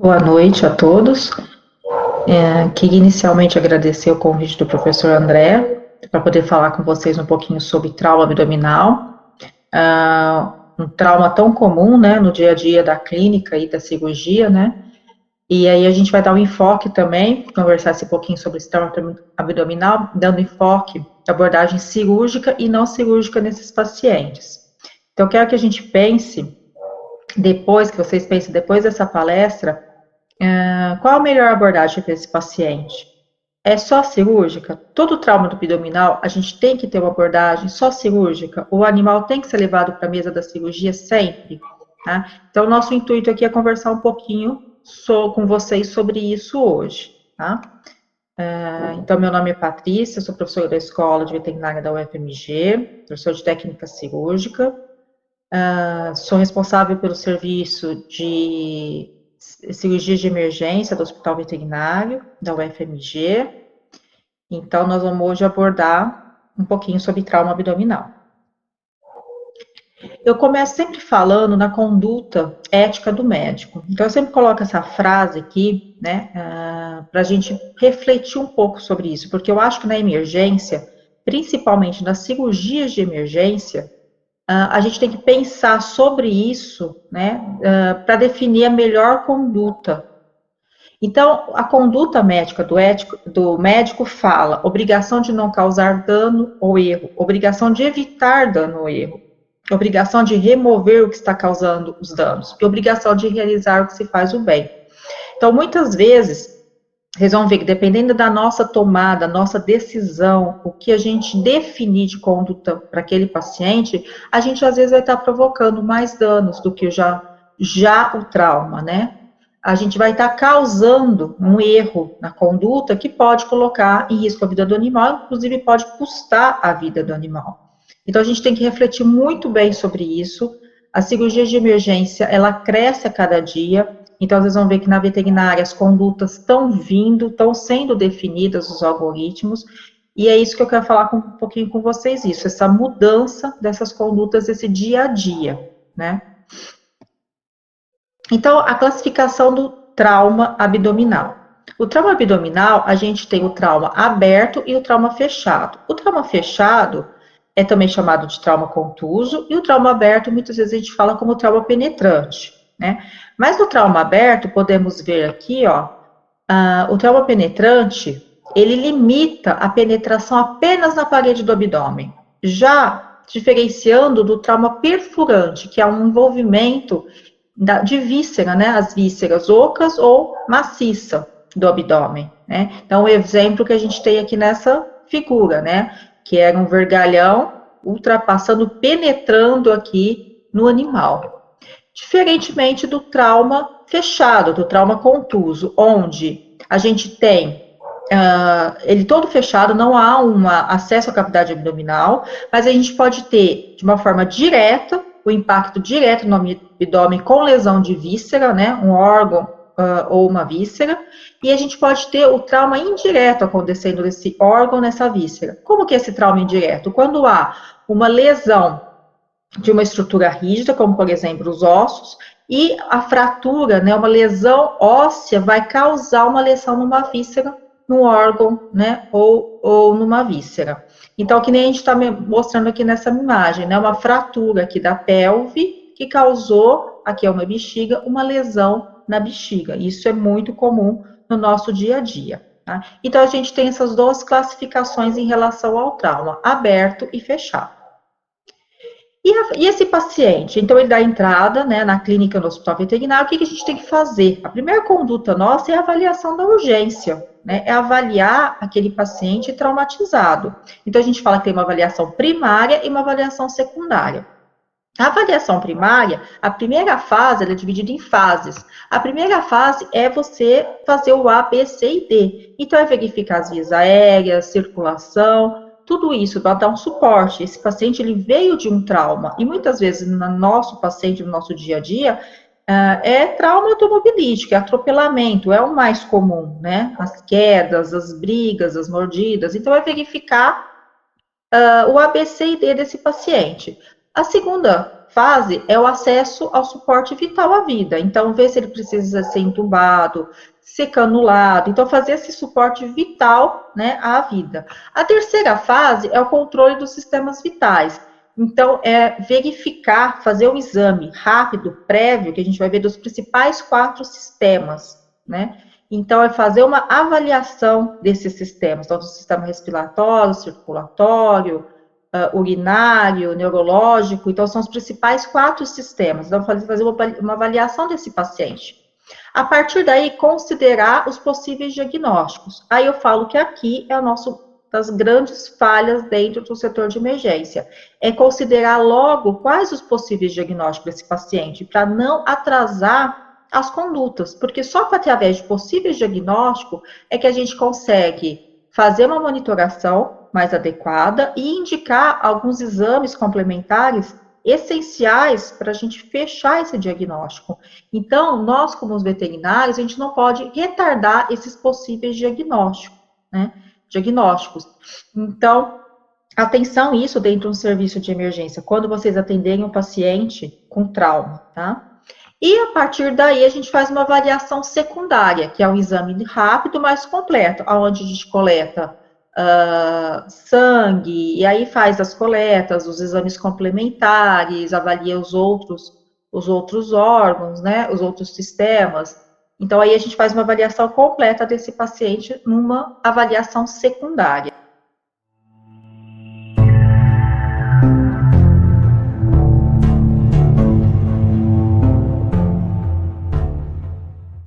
Boa noite a todos. Queria inicialmente agradecer o convite do professor André para poder falar com vocês um pouquinho sobre trauma abdominal, um trauma tão comum, né, no dia a dia da clínica e da cirurgia, né, e aí a gente vai dar um enfoque também, conversar esse pouquinho sobre esse trauma abdominal, dando enfoque, abordagem cirúrgica e não cirúrgica nesses pacientes. Então, eu quero que a gente pense, depois, que vocês pensem depois dessa palestra, qual a melhor abordagem para esse paciente? É só cirúrgica? Todo trauma do abdominal, a gente tem que ter uma abordagem só cirúrgica? O animal tem que ser levado para a mesa da cirurgia sempre? Tá? Então, nosso intuito aqui é conversar um pouquinho com vocês sobre isso hoje. Tá? Então, meu nome é Patrícia, sou professora da Escola de Veterinária da UFMG, professora de técnica cirúrgica. Sou responsável pelo serviço de cirurgia de emergência do Hospital Veterinário da UFMG. Então, nós vamos hoje abordar um pouquinho sobre trauma abdominal. Eu começo sempre falando na conduta ética do médico. Então, eu sempre coloco essa frase aqui, né, para a gente refletir um pouco sobre isso, porque eu acho que na emergência, principalmente nas cirurgias de emergência, a gente tem que pensar sobre isso, né, para definir a melhor conduta. Então, a conduta médica do médico fala obrigação de não causar dano ou erro, obrigação de evitar dano ou erro, obrigação de remover o que está causando os danos e obrigação de realizar o que se faz o bem. Então, muitas vezes, vocês vão ver que dependendo da nossa tomada, nossa decisão, o que a gente definir de conduta para aquele paciente, a gente às vezes vai estar provocando mais danos do que já o trauma, né? A gente vai estar causando um erro na conduta que pode colocar em risco a vida do animal, inclusive pode custar a vida do animal. Então, a gente tem que refletir muito bem sobre isso. A cirurgia de emergência, ela cresce a cada dia. Então, vocês vão ver que na veterinária as condutas estão vindo, estão sendo definidas os algoritmos, e é isso que eu quero falar um pouquinho com vocês, isso, essa mudança dessas condutas, esse dia a dia, né? Então, a classificação do trauma abdominal. O trauma abdominal, a gente tem o trauma aberto e o trauma fechado. O trauma fechado é também chamado de trauma contuso, e o trauma aberto, muitas vezes a gente fala como trauma penetrante, né? Mas no trauma aberto, podemos ver aqui, ó, o trauma penetrante, ele limita a penetração apenas na parede do abdômen, já diferenciando do trauma perfurante, que é um envolvimento de víscera, né, as vísceras ocas ou maciça do abdômen, né? Então, o exemplo que a gente tem aqui nessa figura, né, que era um vergalhão ultrapassando, penetrando aqui no animal. Diferentemente do trauma fechado, do trauma contuso, onde a gente tem ele todo fechado, não há um acesso à cavidade abdominal, mas a gente pode ter, de uma forma direta, o impacto direto no abdômen com lesão de víscera, né, um órgão ou uma víscera, e a gente pode ter o trauma indireto acontecendo nesse órgão, nessa víscera. Como que é esse trauma indireto? Quando há uma lesão de uma estrutura rígida, como por exemplo os ossos, e a fratura, né, uma lesão óssea vai causar uma lesão numa víscera, num órgão, né, ou numa víscera. Então, que nem a gente está mostrando aqui nessa imagem, né, uma fratura aqui da pelve que causou, aqui é uma bexiga, uma lesão na bexiga. Isso é muito comum no nosso dia a dia. Tá? Então, a gente tem essas duas classificações em relação ao trauma, aberto e fechado. E esse paciente? Então, ele dá entrada, né, na clínica, no hospital veterinário, o que a gente tem que fazer? A primeira conduta nossa é a avaliação da urgência, né, é avaliar aquele paciente traumatizado. Então, a gente fala que tem uma avaliação primária e uma avaliação secundária. A avaliação primária, a primeira fase, ela é dividida em fases. A primeira fase é você fazer o A, B, C e D. Então, é verificar as vias aéreas, circulação, tudo isso vai dar um suporte. Esse paciente, ele veio de um trauma. E muitas vezes, no nosso paciente, no nosso dia a dia, é trauma automobilístico, é atropelamento, é o mais comum, né? As quedas, as brigas, as mordidas. Então, é verificar o A, B, C e D desse paciente. A segunda fase é o acesso ao suporte vital à vida. Então, ver se ele precisa ser entubado, ser canulado. Então, fazer esse suporte vital, né, à vida. A terceira fase é o controle dos sistemas vitais. Então, é verificar, fazer um exame rápido, prévio, que a gente vai ver dos principais 4 sistemas, né? Então, é fazer uma avaliação desses sistemas, então, do sistema respiratório, circulatório, urinário, neurológico. Então, são os principais 4 sistemas. Então, fazer uma avaliação desse paciente. A partir daí, considerar os possíveis diagnósticos. Aí eu falo que aqui é o nosso das grandes falhas dentro do setor de emergência. É considerar logo quais os possíveis diagnósticos desse paciente, para não atrasar as condutas, porque só através de possíveis diagnósticos é que a gente consegue fazer uma monitoração mais adequada e indicar alguns exames complementares essenciais para a gente fechar esse diagnóstico. Então, nós, como os veterinários, a gente não pode retardar esses possíveis diagnósticos, né? Então, atenção isso dentro de um serviço de emergência, quando vocês atenderem um paciente com trauma, tá? E a partir daí a gente faz uma avaliação secundária, que é um exame rápido, mas completo, onde a gente coleta sangue, e aí faz as coletas, os exames complementares, avalia os outros órgãos, né, os outros sistemas. Então, aí a gente faz uma avaliação completa desse paciente numa avaliação secundária.